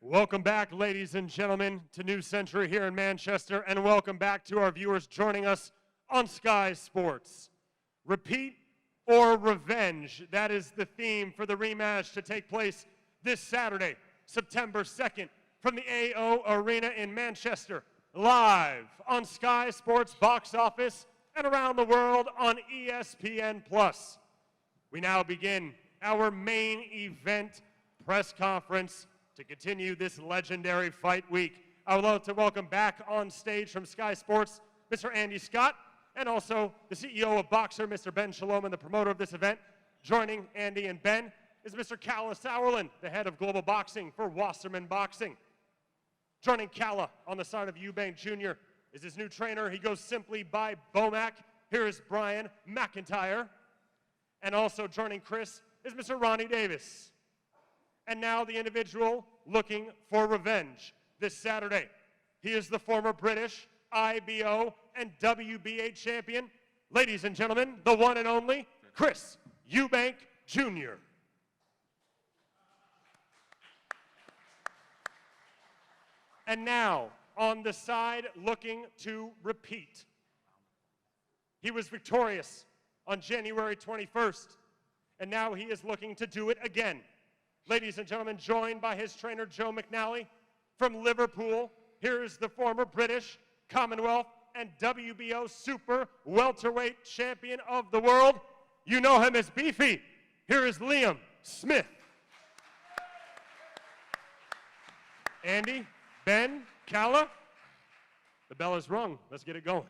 Welcome back, ladies and gentlemen, to New Century here in Manchester, and welcome back to our viewers joining us on Sky Sports. Repeat or revenge? That is the theme for the rematch to take place this Saturday, September 2nd, from the AO Arena in Manchester, live on Sky Sports box office and around the world on ESPN+. We now begin our main event press conference to continue this legendary fight week. I would love to welcome back on stage from Sky Sports, Mr. Andy Scott, and also the CEO of Boxer, Mr. Ben Shalom, and the promoter of this event. Joining Andy and Ben is Mr. Kalle Sauerland, the head of global boxing for Wasserman Boxing. Joining Kalle on the side of Eubank Jr. is his new trainer. He goes simply by Bomac. Here is Brian McIntyre. And also joining Chris is Mr. Ronnie Davis. And now the individual looking for revenge this Saturday. He is the former British, IBO, and WBA champion. Ladies and gentlemen, the one and only Chris Eubank Jr. And now, on the side looking to repeat. He was victorious on January 21st, and now he is looking to do it again. Ladies and gentlemen, joined by his trainer, Joe McNally, from Liverpool. Here is the former British, Commonwealth, and WBO super welterweight champion of the world. You know him as Beefy. Here is Liam Smith. Andy, Ben, Kalle, the bell is rung. Let's get it going.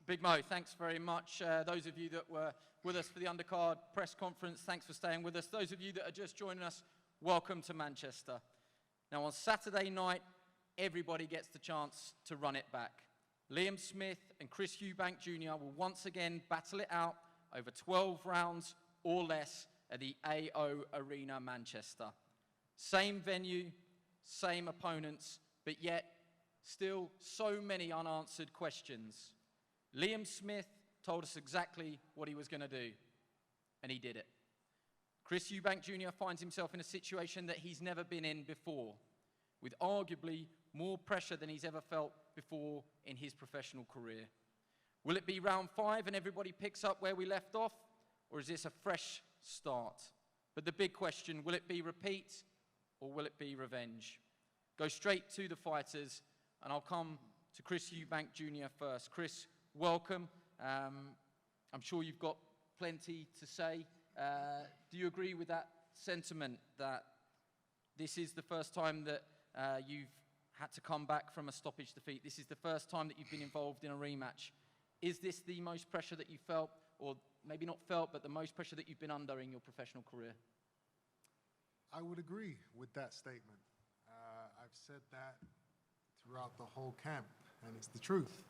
Big Mo, thanks very much. Those of you that were with us for the undercard press conference, thanks for staying with us. Those of you that are just joining us, welcome to Manchester. Now on Saturday night, everybody gets the chance to run it back. Liam Smith and Chris Eubank Jr. will once again battle it out over 12 rounds or less at the AO Arena, Manchester. Same venue, same opponents, but yet still so many unanswered questions. Liam Smith told us exactly what he was going to do, and he did it. Chris Eubank Jr. finds himself in a situation that he's never been in before, with arguably more pressure than he's ever felt before in his professional career. Will it be round 5 and everybody picks up where we left off, or is this a fresh start? But the big question, will it be repeat or will it be revenge? Go straight to the fighters, and I'll come to Chris Eubank Jr. first. Chris, welcome. I'm sure you've got plenty to say. Do you agree with that sentiment that this is the first time that you've had to come back from a stoppage defeat? This is the first time that you've been involved in a rematch. Is this the most pressure that you felt, or maybe not felt, but the most pressure that you've been under in your professional career? I would agree with that statement. I've said that throughout the whole camp, and it's the truth.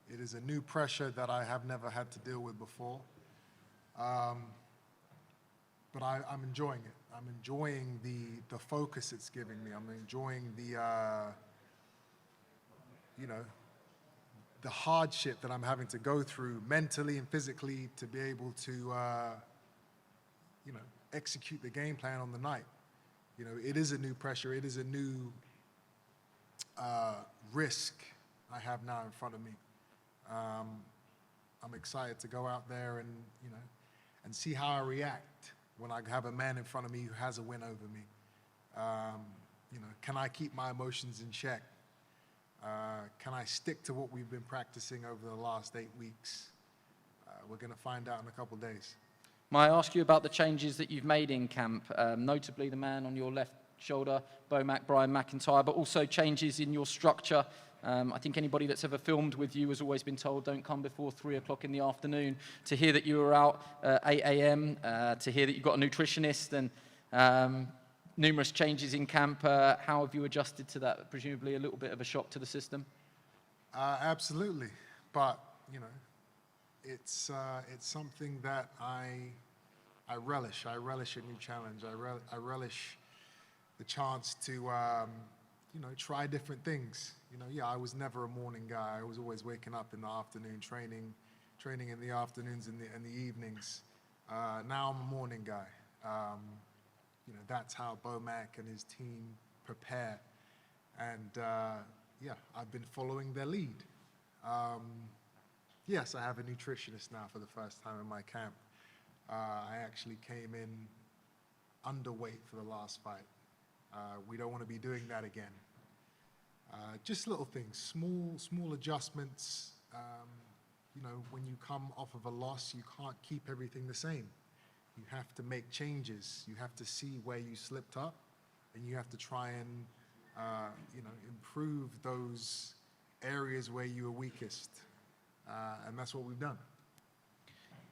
It is a new pressure that I have never had to deal with before. But I'm enjoying it. I'm enjoying the focus it's giving me. I'm enjoying the, the hardship that I'm having to go through mentally and physically to be able to, execute the game plan on the night. It is a new pressure. It is a new risk I have now in front of me. I'm excited to go out there and see how I react when I have a man in front of me who has a win over me. Can I keep my emotions in check? Can I stick to what we've been practicing over the last 8 weeks? We're going to find out in a couple days. May I ask you about the changes that you've made in camp, notably the man on your left shoulder, Bomac, Brian McIntyre, but also changes in your structure. I think anybody that's ever filmed with you has always been told don't come before 3 o'clock in the afternoon. To hear that you were out 8 a.m., to hear that you've got a nutritionist and numerous changes in camp, how have you adjusted to that? Presumably a little bit of a shock to the system? Absolutely, but it's something that I relish. I relish a new challenge. I relish the chance to try different things. I was never a morning guy. I was always waking up in the afternoon, training in the afternoons and the evenings. Now I'm a morning guy. That's how Bomac and his team prepare. And yeah, I've been following their lead. Yes, I have a nutritionist now for the first time in my camp. I actually came in underweight for the last fight. We don't want to be doing that again. Just little things, small adjustments. You know, when you come off of a loss, you can't keep everything the same. You have to make changes. You have to see where you slipped up, and you have to try and, you know, improve those areas where you were weakest. And that's what we've done.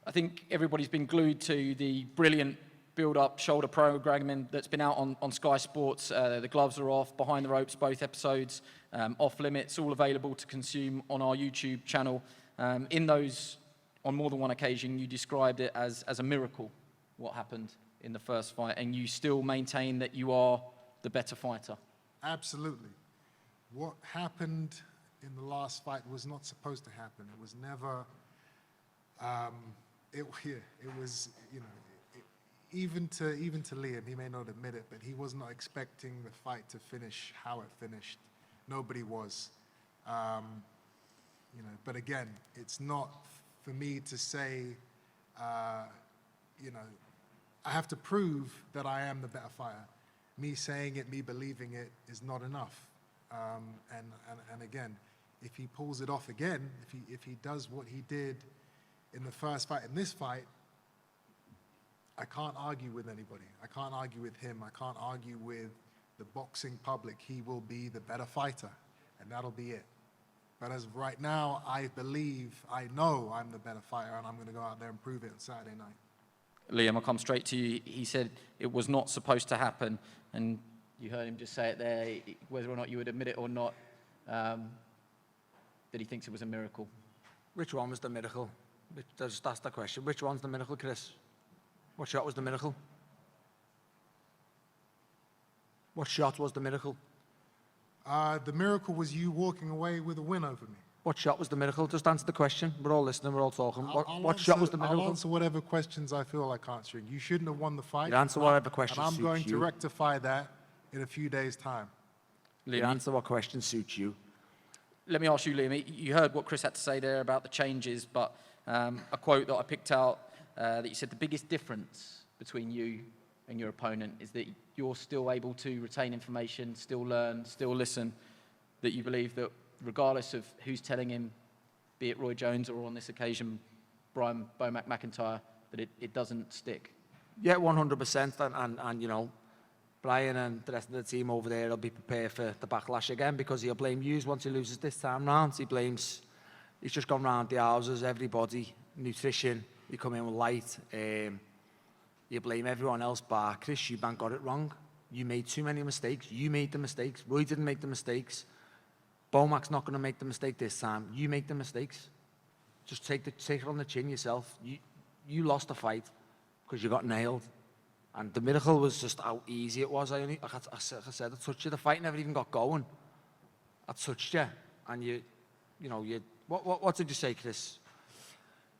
I think everybody's been glued to the brilliant build-up shoulder programming that's been out on Sky Sports. The gloves are off, behind the ropes, both episodes, off limits, all available to consume on our YouTube channel. In those, on more than one occasion, you described it as a miracle, what happened in the first fight, and you still maintain that you are the better fighter. Absolutely. What happened in the last fight was not supposed to happen. It was never, it was, you know, even to Liam, he may not admit it, but he was not expecting the fight to finish how it finished. Nobody was. You know, but again, it's not for me to say, you know, I have to prove that I am the better fighter. Me saying it, me believing it is not enough. And again, if he pulls it off again, if he does what he did in the first fight, in this fight, I can't argue with anybody. I can't argue with him. I can't argue with the boxing public. He will be the better fighter, and that'll be it. But as of right now, I know I'm the better fighter, and I'm going to go out there and prove it on Saturday night. Liam, I'll come straight to you. He said it was not supposed to happen, and you heard him just say it there, whether or not you would admit it or not, that he thinks it was a miracle. Which one was the miracle? That's the question. Which one's the miracle, Chris? What shot was the miracle? What shot was the miracle? The miracle was you walking away with a win over me. What shot was the miracle? Just answer the question. We're all listening, we're all talking. What shot was the miracle? I'll answer whatever questions I feel like answering. You shouldn't have won the fight. You answer whatever questions and I'm suits going to you. rectify that in a few days' time. You answer what question suits you. Let me ask you, Liam, you heard what Chris had to say there about the changes, but a quote that I picked out that you said the biggest difference between you and your opponent is that you're still able to retain information, still learn, still listen, that you believe that regardless of who's telling him, be it Roy Jones or on this occasion, Brian Bomac McIntyre, that it doesn't stick. Yeah, 100%, and you know, Brian and the rest of the team over there will be prepared for the backlash again, because he'll blame you once he loses this time round. He's just gone round the houses, everybody, nutrition, you come in with light, you blame everyone else, but Chris Eubank got it wrong. You made too many mistakes. You made the mistakes. Roy didn't make the mistakes. Bomac's not going to make the mistake this time. You make the mistakes. Just take it on the chin yourself. You lost the fight because you got nailed. And the miracle was just how easy it was. Like I said, I touched you. The fight never even got going. I touched you. And what did you say, Chris?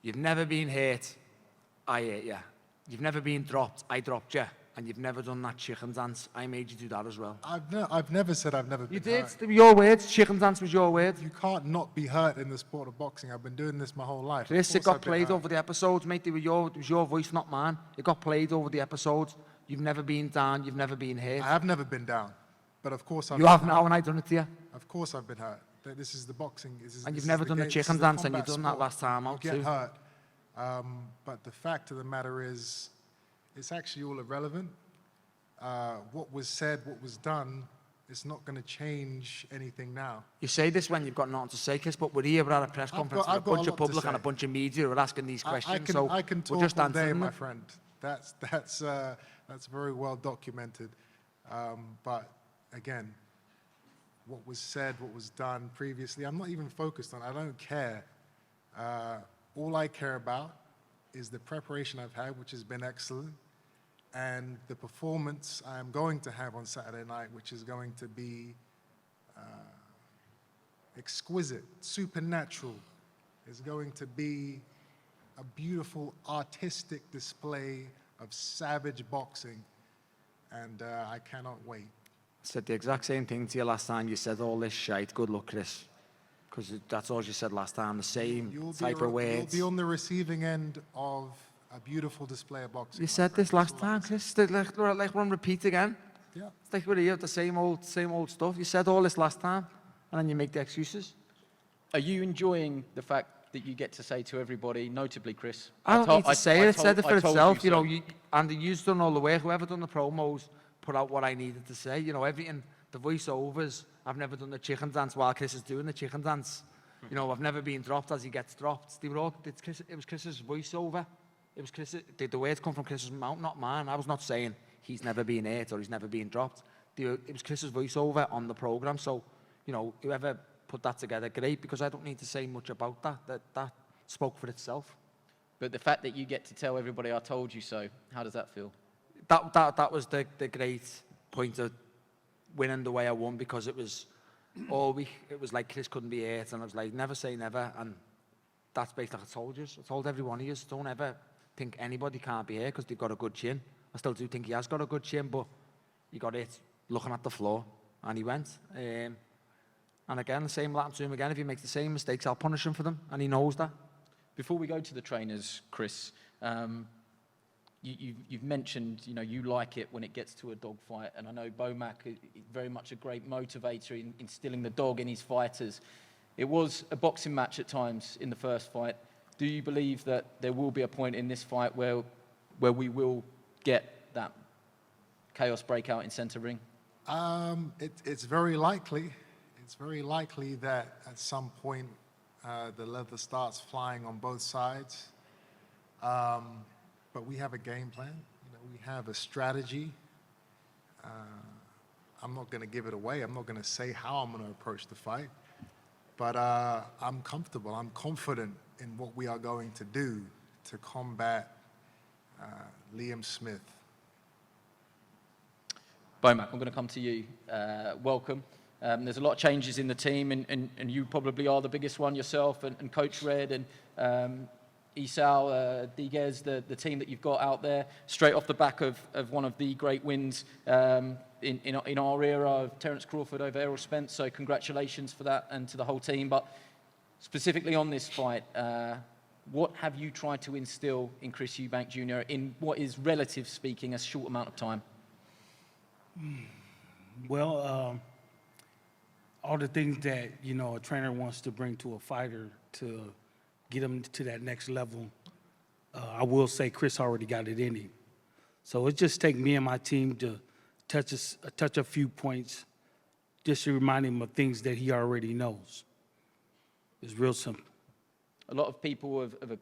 You've never been hurt. I hurt you. You've never been dropped. I dropped you. And you've never done that chicken dance. I made you do that as well. I've never said I've never been hurt. You did. They were your words. Chicken dance was your word. You can't not be hurt in the sport of boxing. I've been doing this my whole life. Chris, it got played over the episodes, mate. It was your voice, not mine. It got played over the episodes. You've never been down. You've never been hurt. I have never been down. But of course You have now, and I done it to you. Of course I've been hurt. This is the boxing. And you've never done the chicken dance, and you've done that last time out too. You get hurt. But the fact of the matter is, it's actually all irrelevant. What was said, what was done, it's not going to change anything now. You say this when you've got nothing to say, Chris, but we're here, we're at a press conference with a bunch of public and a bunch of media who are asking these questions, I can talk just all day, my them. friend. That's very well documented. But again, what was said, what was done previously, I'm not even focused on. I don't care. All I care about is the preparation I've had, which has been excellent, and the performance I am going to have on Saturday night, which is going to be exquisite, supernatural. It's going to be a beautiful artistic display of savage boxing, and I cannot wait. said the exact same thing to you last time. You said all this shite. Good luck, Chris. Because that's all you said last time. The same type of words. You'll be on the receiving end of a beautiful display of boxing. You said this last time, Chris. Like we're on repeat again. Yeah. It's like we're here, the same old stuff. You said all this last time, and then you make the excuses. Are you enjoying the fact that you get to say to everybody, notably Chris? I don't need to say it. It said it for itself. You know, and you've done all the work. Whoever done the promos put out what I needed to say. You know, everything, the voiceovers. I've never done the chicken dance while Chris is doing the chicken dance. You know, I've never been dropped as he gets dropped. They were all, it was Chris's voiceover. It was Chris. The words come from Chris's mouth, not mine. I was not saying he's never been hurt or he's never been dropped. It was Chris's voiceover on the program. So, you know, whoever put that together, great, because I don't need to say much about that. That spoke for itself. But the fact that you get to tell everybody I told you so, how does that feel? That was the great point of winning the way I won, because it was all week. It was like Chris couldn't be hurt, and I was like, never say never. And that's basically, I told you. I told every one of you, don't ever think anybody can't be hurt because they've got a good chin. I still do think he has got a good chin, but he got it looking at the floor, and he went. And again, the same will happen to him again. If he makes the same mistakes, I'll punish him for them, and he knows that. Before we go to the trainers, Chris, you've mentioned, you know, you like it when it gets to a dogfight, and I know Bomac is very much a great motivator in instilling the dog in his fighters. It was a boxing match at times in the first fight. Do you believe that there will be a point in this fight where we will get that chaos breakout in centre ring? It's very likely. It's very likely that at some point the leather starts flying on both sides. But we have a game plan. You know, we have a strategy. I'm not going to give it away. I'm not going to say how I'm going to approach the fight. But I'm comfortable. I'm confident in what we are going to do to combat Liam Smith. Bomac, I'm going to come to you. Welcome. There's a lot of changes in the team, and you probably are the biggest one yourself, and Coach Red and Isao, Diguez, the team that you've got out there, straight off the back of one of the great wins in our era of Terence Crawford over Errol Spence. So congratulations for that, and to the whole team. But specifically on this fight, what have you tried to instill in Chris Eubank Jr. in what is, relative speaking, a short amount of time? Well, all the things that, you know, a trainer wants to bring to a fighter to get him to that next level, I will say Chris already got it in him. So it just takes me and my team to touch a few points just to remind him of things that he already knows. It's real simple. A lot of people have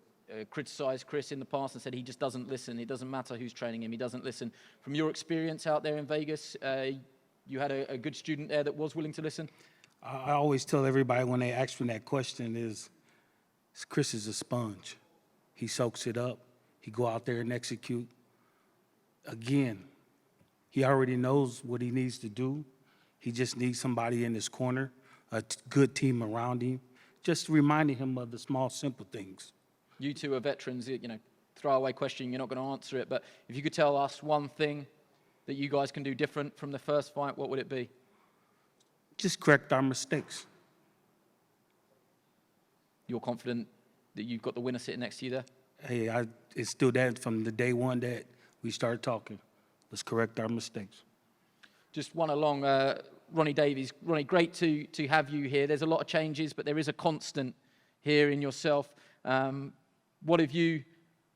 criticised Chris in the past and said he just doesn't listen. It doesn't matter who's training him. He doesn't listen. From your experience out there in Vegas, you had a good student there that was willing to listen? I always tell everybody when they ask me that question is, Chris is a sponge. He soaks it up. He go out there and execute. Again, he already knows what he needs to do. He just needs somebody in his corner, a good team around him, just reminding him of the small, simple things. You two are veterans, you know, throwaway question, you're not going to answer it, but if you could tell us one thing that you guys can do different from the first fight, what would it be? Just correct our mistakes. You're confident that you've got the winner sitting next to you there? Hey, it's still that from the day one that we started talking. Let's correct our mistakes. Just one along, Ronnie Davies. Ronnie, great to have you here. There's a lot of changes, but there is a constant here in yourself. What have you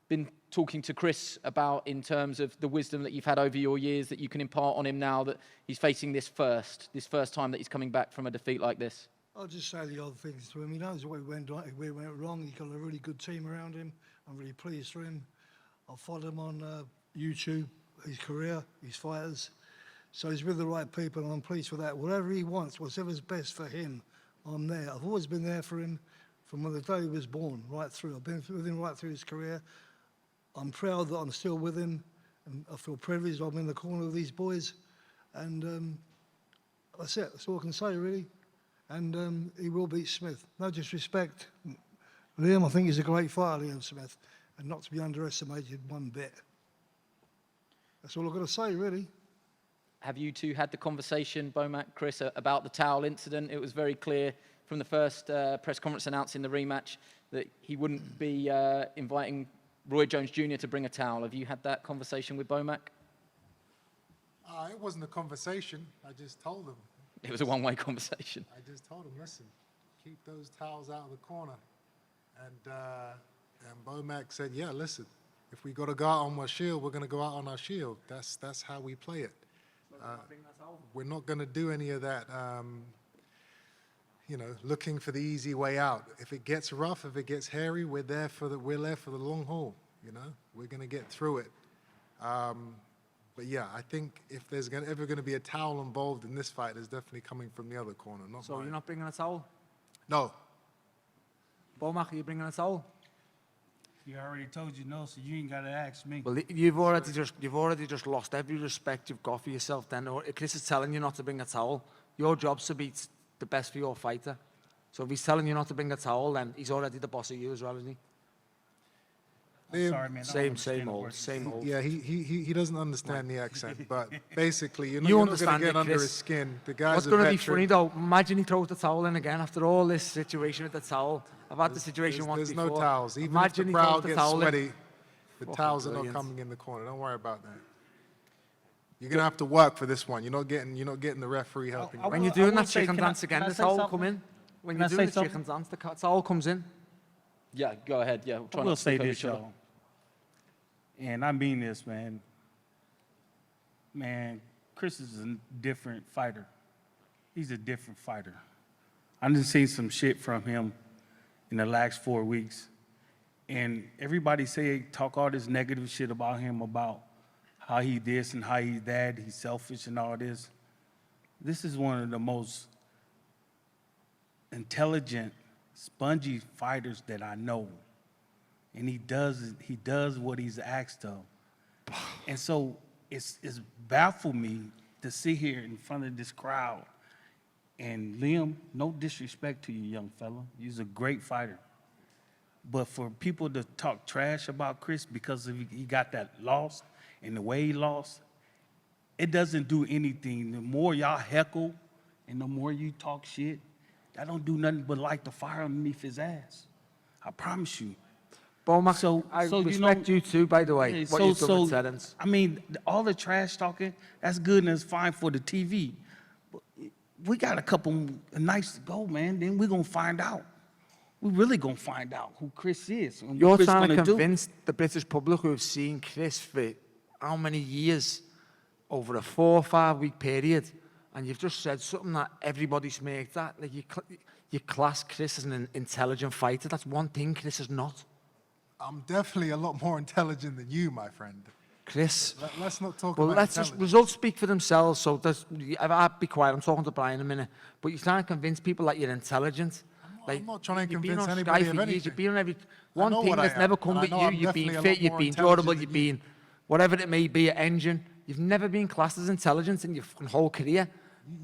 been talking to Chris about in terms of the wisdom that you've had over your years that you can impart on him now that he's facing this first time that he's coming back from a defeat like this? I'll just say the odd things to him. He knows where we went wrong. He's got a really good team around him. I'm really pleased for him. I've followed him on YouTube, his career, his fighters. So he's with the right people, and I'm pleased for that. Whatever he wants, whatever's best for him, I'm there. I've always been there for him from when the day he was born, right through. I've been with him right through his career. I'm proud that I'm still with him, and I feel privileged I'm in the corner of these boys. And that's it. That's all I can say, really. And he will beat Smith. No disrespect. Liam, I think he's a great fighter, Liam Smith, and not to be underestimated one bit. That's all I've got to say, really. have you two had the conversation, Bomac, Chris, about the towel incident? It was very clear from the first press conference announcing the rematch that he wouldn't be inviting Roy Jones Jr. to bring a towel. Have you had that conversation with Bomac? It wasn't a conversation. I just told him. It was a one-way conversation. I just told him, listen, keep those towels out of the corner. And Bomac said, yeah, listen, if we got to go out on our shield, we're going to go out on our shield. That's how we play it. We're not going to do any of that, you know, looking for the easy way out. If it gets rough, if it gets hairy, we're there for the long haul. You know, we're going to get through it. But yeah, I think if there's ever going to be a towel involved in this fight, it's definitely coming from the other corner, not So mine. you're not bringing a towel? No. Bomac, are you bringing a towel? You already told you no, so you ain't got to ask me. Well, you've already just lost every respect you've got for yourself then. Chris is telling you not to bring a towel. Your job's to be the best for your fighter. So if he's telling you not to bring a towel, then he's already the boss of you as well, isn't he? I'm sorry, man. I don't Same understand the old, words. same old. Yeah, he doesn't understand the accent, but basically, you're You not going to understand get it, under Chris. his skin. The guy's What's a going to be veteran. funny though, imagine he throws the towel in again after all this situation with the towel. I've had the situation There's, once there's before. no towels. Even Imagine if he the throws crowd the gets towel in. sweaty, the Fucking towels are not brilliant. coming in the corner. Don't worry about that. You're going to have to work for this one. You're not getting the referee helping you. When you're I doing will that say, chicken can I- dance again, can I the say towel something? come in. When Can I you're doing say the chicken something? dance, the towel comes in. Yeah, go ahead. Yeah, I will say this, y'all. And I mean this, man. Man, Chris is a different fighter. He's a different fighter. I just seen some shit from him in the last 4 weeks. And everybody talk all this negative shit about him, about how he this and how he that, he's selfish and all this. This is one of the most intelligent, spongy fighters that I know. And he does what he's asked of. And so it's baffled me to sit here in front of this crowd. And Liam, no disrespect to you, young fella. You're a great fighter. But for people to talk trash about Chris because he got that loss and the way he lost, it doesn't do anything. The more y'all heckle and the more you talk shit, that don't do nothing but light the fire underneath his ass. I promise you. Bomac, I respect you too, by the way, Yeah, what you've done with Terence. I mean, all the trash talking, that's good and it's fine for the TV. But we got a couple nights to go, man. Then we're going to find out. We're really going to find out who Chris is. And You're what Chris trying to gonna do. convince the British public who have seen Chris for how many years over a 4 or 5 week period, and you've just said something that everybody smirked at. Like you class Chris as an intelligent fighter. That's one thing Chris is not. I'm definitely a lot more intelligent than you, my friend. Chris. Let's not talk Well, about let's just intelligence. results speak for themselves. So I'll be quiet. I'm talking to Brian in a minute. But you're trying to convince people that you're intelligent. I'm not trying to you've been convince on anybody Sky of for years. anything. You've been on every I one know thing what I that's am, never and come I with know you. I'm You've been definitely a fit. lot You've more been intelligent durable. than You've you. been whatever it may be, an engine. You've never been classed as intelligent in your fucking whole career.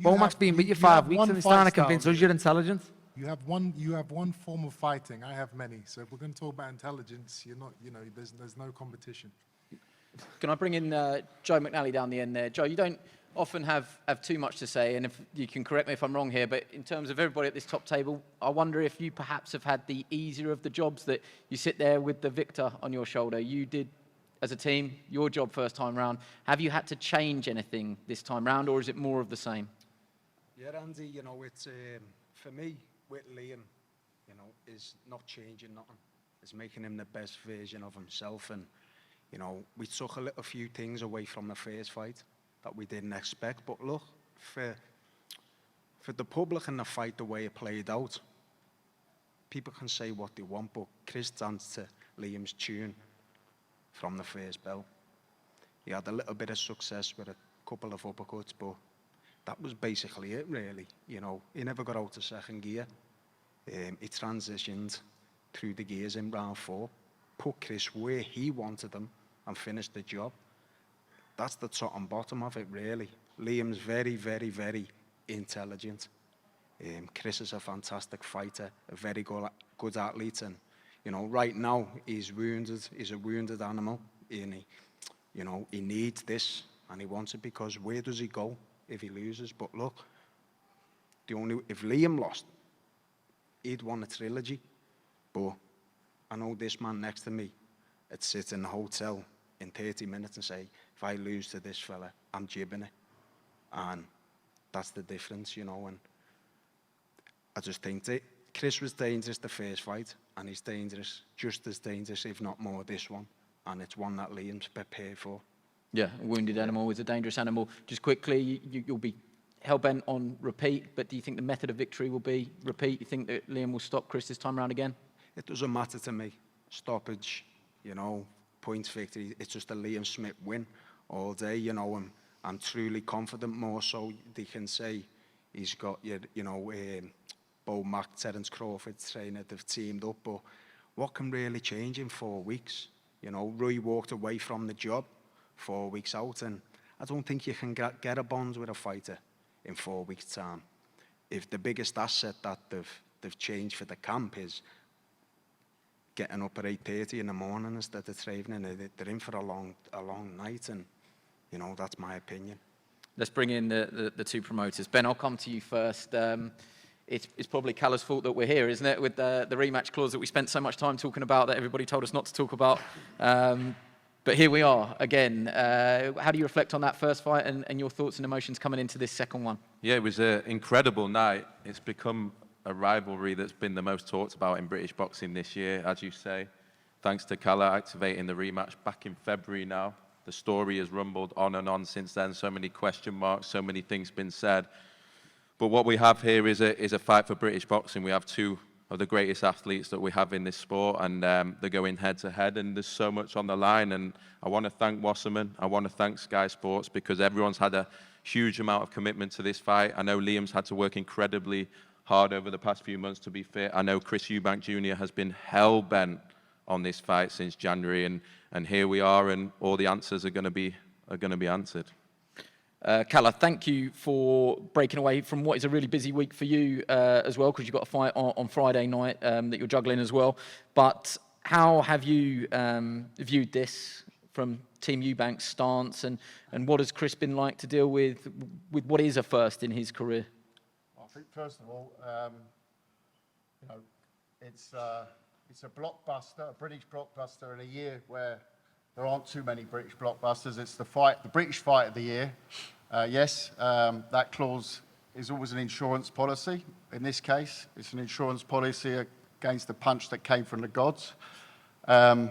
Bomac's been with you 5 weeks one and he's trying to fight style, convince us you're intelligent. You have one form of fighting. I have many. So if we're going to talk about intelligence, you're not. You know, there's no competition. Can I bring in Joe McNally down the end there? Joe, you don't often have too much to say, and if you can correct me if I'm wrong here, but in terms of everybody at this top table, I wonder if you perhaps have had the easier of the jobs, that you sit there with the victor on your shoulder. You did, as a team, your job first time round. Have you had to change anything this time round, or is it more of the same? Yeah, Andy, you know, it's, for me, with Liam, you know, is not changing nothing. It's making him the best version of himself. And, you know, we took a few things away from the first fight that we didn't expect. But look, for the public and the fight, the way it played out, people can say what they want, but Chris danced to Liam's tune from the first bell. He had a little bit of success with a couple of uppercuts, but that was basically it, really. You know, he never got out of second gear. He transitioned through the gears in round 4, put Chris where he wanted him, and finished the job. That's the top and bottom of it, really. Liam's very, very, very intelligent. Chris is a fantastic fighter, a very good athlete, and you know, right now he's wounded. He's a wounded animal, and he needs this and he wants it because where does he go if he loses? But look, if Liam lost, he'd won a trilogy. But I know this man next to me would sit in the hotel in 30 minutes and say, if I lose to this fella, I'm jibbing it. And that's the difference, you know. And I just think that Chris was dangerous the first fight, and he's dangerous, just as dangerous, if not more, this one. And it's one that Liam's prepared for. Yeah, a wounded animal is a dangerous animal. Just quickly, you'll be hell-bent on repeat, but do you think the method of victory will be repeat? You think that Liam will stop Chris this time around again? It doesn't matter to me. Stoppage, you know, points victory. It's just a Liam Smith win all day, you know. I'm truly confident, more so they can say he's got, you know, Bo Mack, Terence Crawford trainer, they've teamed up. But what can really change in 4 weeks? You know, Rui walked away from the job 4 weeks out, and I don't think you can get a bond with a fighter in 4 weeks' time. If the biggest asset that they've changed for the camp is getting up at 8:30 in the morning instead of training, they're in for a long night, and you know, that's my opinion. Let's bring in the two promoters. Ben, I'll come to you first. It's probably Callum's fault that we're here, isn't it, with the rematch clause that we spent so much time talking about that everybody told us not to talk about. But here we are again. How do you reflect on that first fight and your thoughts and emotions coming into this second one? Yeah, it was an incredible night. It's become a rivalry that's been the most talked about in British boxing this year, as you say. Thanks to Calla activating the rematch back in February now. The story has rumbled on and on since then. So many question marks, so many things been said. But what we have here is a fight for British boxing. We have two of the greatest athletes that we have in this sport, and they're going head to head, and there's so much on the line. And I want to thank Wasserman. I want to thank Sky Sports, because everyone's had a huge amount of commitment to this fight. I know Liam's had to work incredibly hard over the past few months to be fit. I know Chris Eubank Jr. has been hell-bent on this fight since January, and here we are, and all the answers are going to be answered. Calla, thank you for breaking away from what is a really busy week for you as well, because you've got a fight on Friday night that you're juggling as well. But how have you viewed this from Team Eubank's stance, and what has Chris been like to deal with what is a first in his career? I think first of all, you know, it's a blockbuster, a British blockbuster in a year where there aren't too many British blockbusters. It's the British fight of the year. Yes, that clause is always an insurance policy. In this case, it's an insurance policy against the punch that came from the gods. But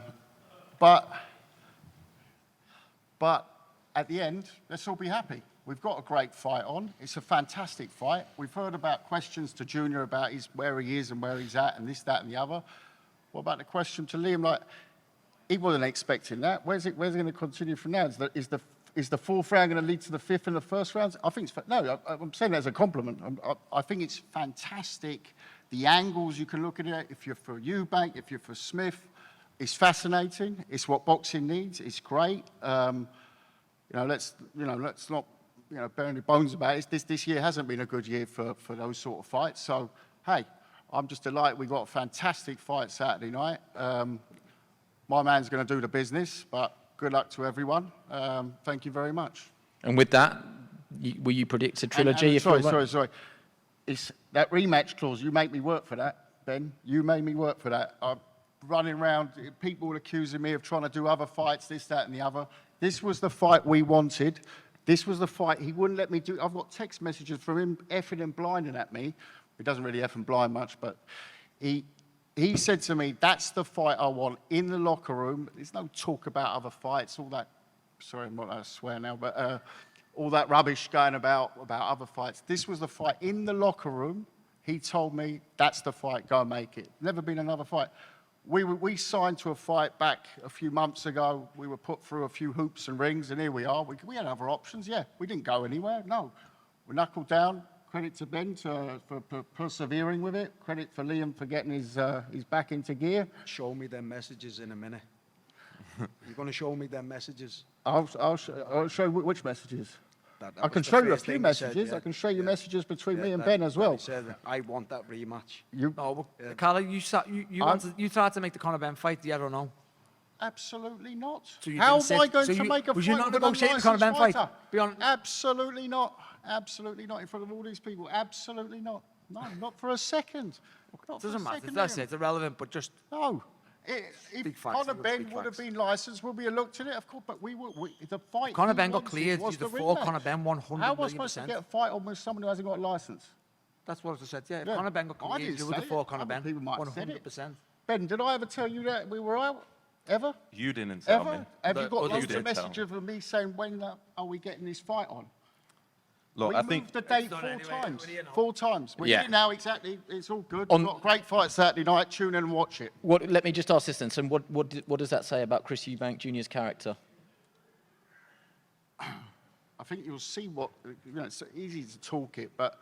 at the end, let's all be happy. We've got a great fight on. It's a fantastic fight. We've heard about questions to Junior about where he is and where he's at and this, that, and the other. What about the question to Liam? Like, he wasn't expecting that. Where's it going to continue from now? Is the fourth round going to lead to the fifth and the first rounds? I think it's no. I'm saying that as a compliment. I think it's fantastic. The angles you can look at it. If you're for Eubank, if you're for Smith, it's fascinating. It's what boxing needs. It's great. Let's not bury any bones about it. This year hasn't been a good year for those sort of fights. So hey, I'm just delighted we got a fantastic fight Saturday night. My man's going to do the business, but good luck to everyone. Thank you very much. And with that, will you predict a trilogy? Sorry. It's that rematch clause. You make me work for that, Ben. You made me work for that. I'm running around, people accusing me of trying to do other fights, this, that, and the other. This was the fight we wanted. This was the fight he wouldn't let me do. I've got text messages from him effing and blinding at me. He doesn't really eff and blind much, but he said to me, that's the fight I want in the locker room. There's no talk about other fights, all that, sorry, I'm not allowed to swear now, but all that rubbish going about other fights. This was the fight in the locker room. He told me, that's the fight, go and make it. Never been another fight. We signed to a fight back a few months ago. We were put through a few hoops and rings, and here we are. We had other options, yeah. We didn't go anywhere, no. We knuckled down. Credit to Ben for persevering with it. Credit for Liam for getting his back into gear. Show me them messages in a minute. You're going to show me them messages? I'll show you which messages. I can show you a few messages. I can show you messages between me and Ben as well. He said, I want that rematch. No, but Calla, you tried to make the Conor Benn fight, yeah or no? Absolutely not. So you How didn't am I sit- going so to you- make a was fight you not with an negotiating Conor Benn unlicensed fight? fighter? Beyond- Absolutely not. Absolutely not in front of all these people. Absolutely not. No, not for a second. Not It for a doesn't matter. second, That's Liam. it. It's irrelevant, but just No. If Big facts, Conor you've got Benn big would have facts. been licensed, would we have looked at it? Of course, but the fight. Conor he Benn got wanted cleared. was He's the the for rematch. Conor Benn 100 How am I million supposed to %. get a fight on with someone who hasn't got a license? That's what I just said. Yeah, if Yeah. Conor Benn got I cleared, didn't you were the say for it. Conor Other Benn. people might have said it. 100%. Ben, did I ever tell you that we were out? Ever? You didn't tell me. Ever? Have you The got others loads of did tell messages of me saying, when are we getting this fight on? Look, We I moved think the date done 4 anyway, times. we're here now. 4 times. We're Yeah. here now, exactly. It's all good. On- We've got a great fight Saturday night. Tune in and watch it. Let me just ask this then. So what does that say about Chris Eubank Jr.'s character? I think you'll see what, it's easy to talk it, but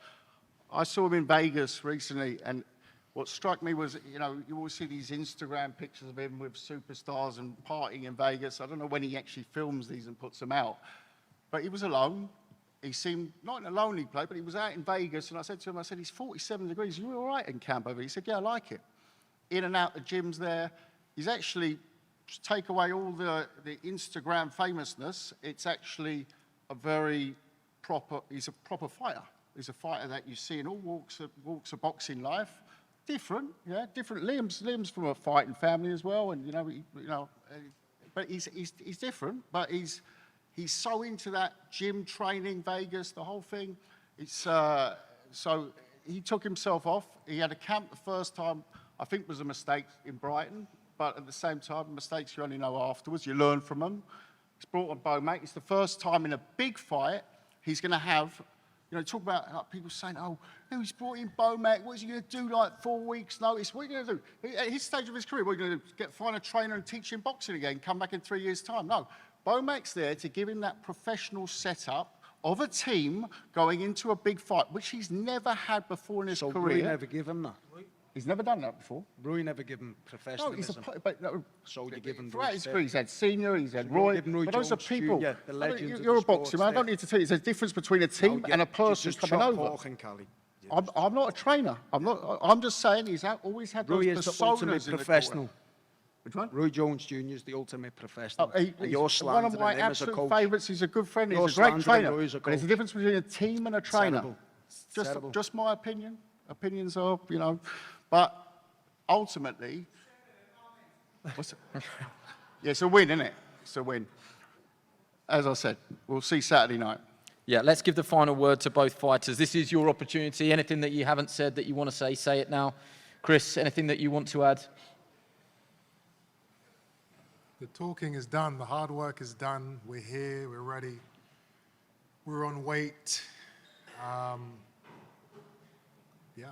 I saw him in Vegas recently, and what struck me was, you always see these Instagram pictures of him with superstars and partying in Vegas. I don't know when he actually films these and puts them out, but he was alone. He seemed not in a lonely place, but he was out in Vegas, and I said to him, he's 47 degrees. You all right in camp over here? He said, yeah, I like it. In and out the gyms there. He's actually, to take away all the Instagram famousness, it's actually he's a proper fighter. He's a fighter that you see in all walks of boxing life. Different, yeah, different. Liam's from a fighting family as well, and but he's different. But he's so into that gym training, Vegas, the whole thing. It's so he took himself off. He had a camp the first time. I think was a mistake in Brighton, but at the same time, mistakes you only know afterwards. You learn from them. He's brought on Bo-Mac. It's the first time in a big fight he's going to have. Talk about people saying, he's brought in Bo-Mac. What is he going to do, 4 weeks' notice? What are you going to do? At his stage of his career, what are you going to do? Find a trainer and teach him boxing again, come back in 3 years' time? No. Bo-Mac's there to give him that professional setup of a team going into a big fight, which he's never had before in his So career. Rui never give him that. He's never done that before. Rui never give him No, professionalism. so you give him throughout his respect. career, he's had Senior, he's had So you're Roy, giving Roy but those are Jones people. Jr., the legends of You're a the boxer, sport man. I don't there. need to tell you. There's a difference between a team and a person just coming stop over. talking, Callie. I'm not a trainer. I'm just saying he's always had those Rui is the personas ultimate in the professional. corner. Which one? Roy Jones Jr. is the ultimate professional. And you're one of slandering my him as a absolute coach. favourites. He's a good friend. You're He's a great slandering trainer. Roy as a But there's a coach. difference between a team and a trainer. Terrible. It's terrible. Just my opinion. Opinions are, but ultimately, yeah, it's a win, isn't it? It's a win. As I said, we'll see Saturday night. Yeah, let's give the final word to both fighters. This is your opportunity. Anything that you haven't said that you want to say it now. Chris, anything that you want to add? The talking is done. The hard work is done. We're here. We're ready. We're on weight. Yeah.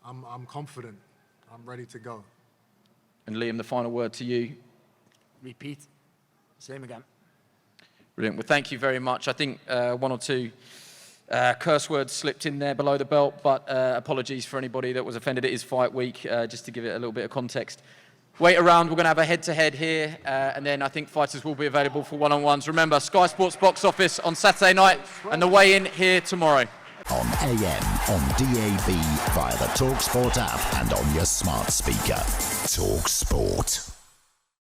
I'm confident. I'm ready to go. And Liam, the final word to you. repeat. Same again. Brilliant. Well, thank you very much. I think 1 or 2 curse words slipped in there below the belt, but apologies for anybody that was offended. It is fight week, just to give it a little bit of context. Wait around. We're going to have a head-to-head here, and then I think fighters will be available for one-on-ones. Remember, Sky Sports box office on Saturday night, and the weigh-in here tomorrow. On AM, on DAB, via the talkSPORT app, and on your smart speaker. talkSPORT.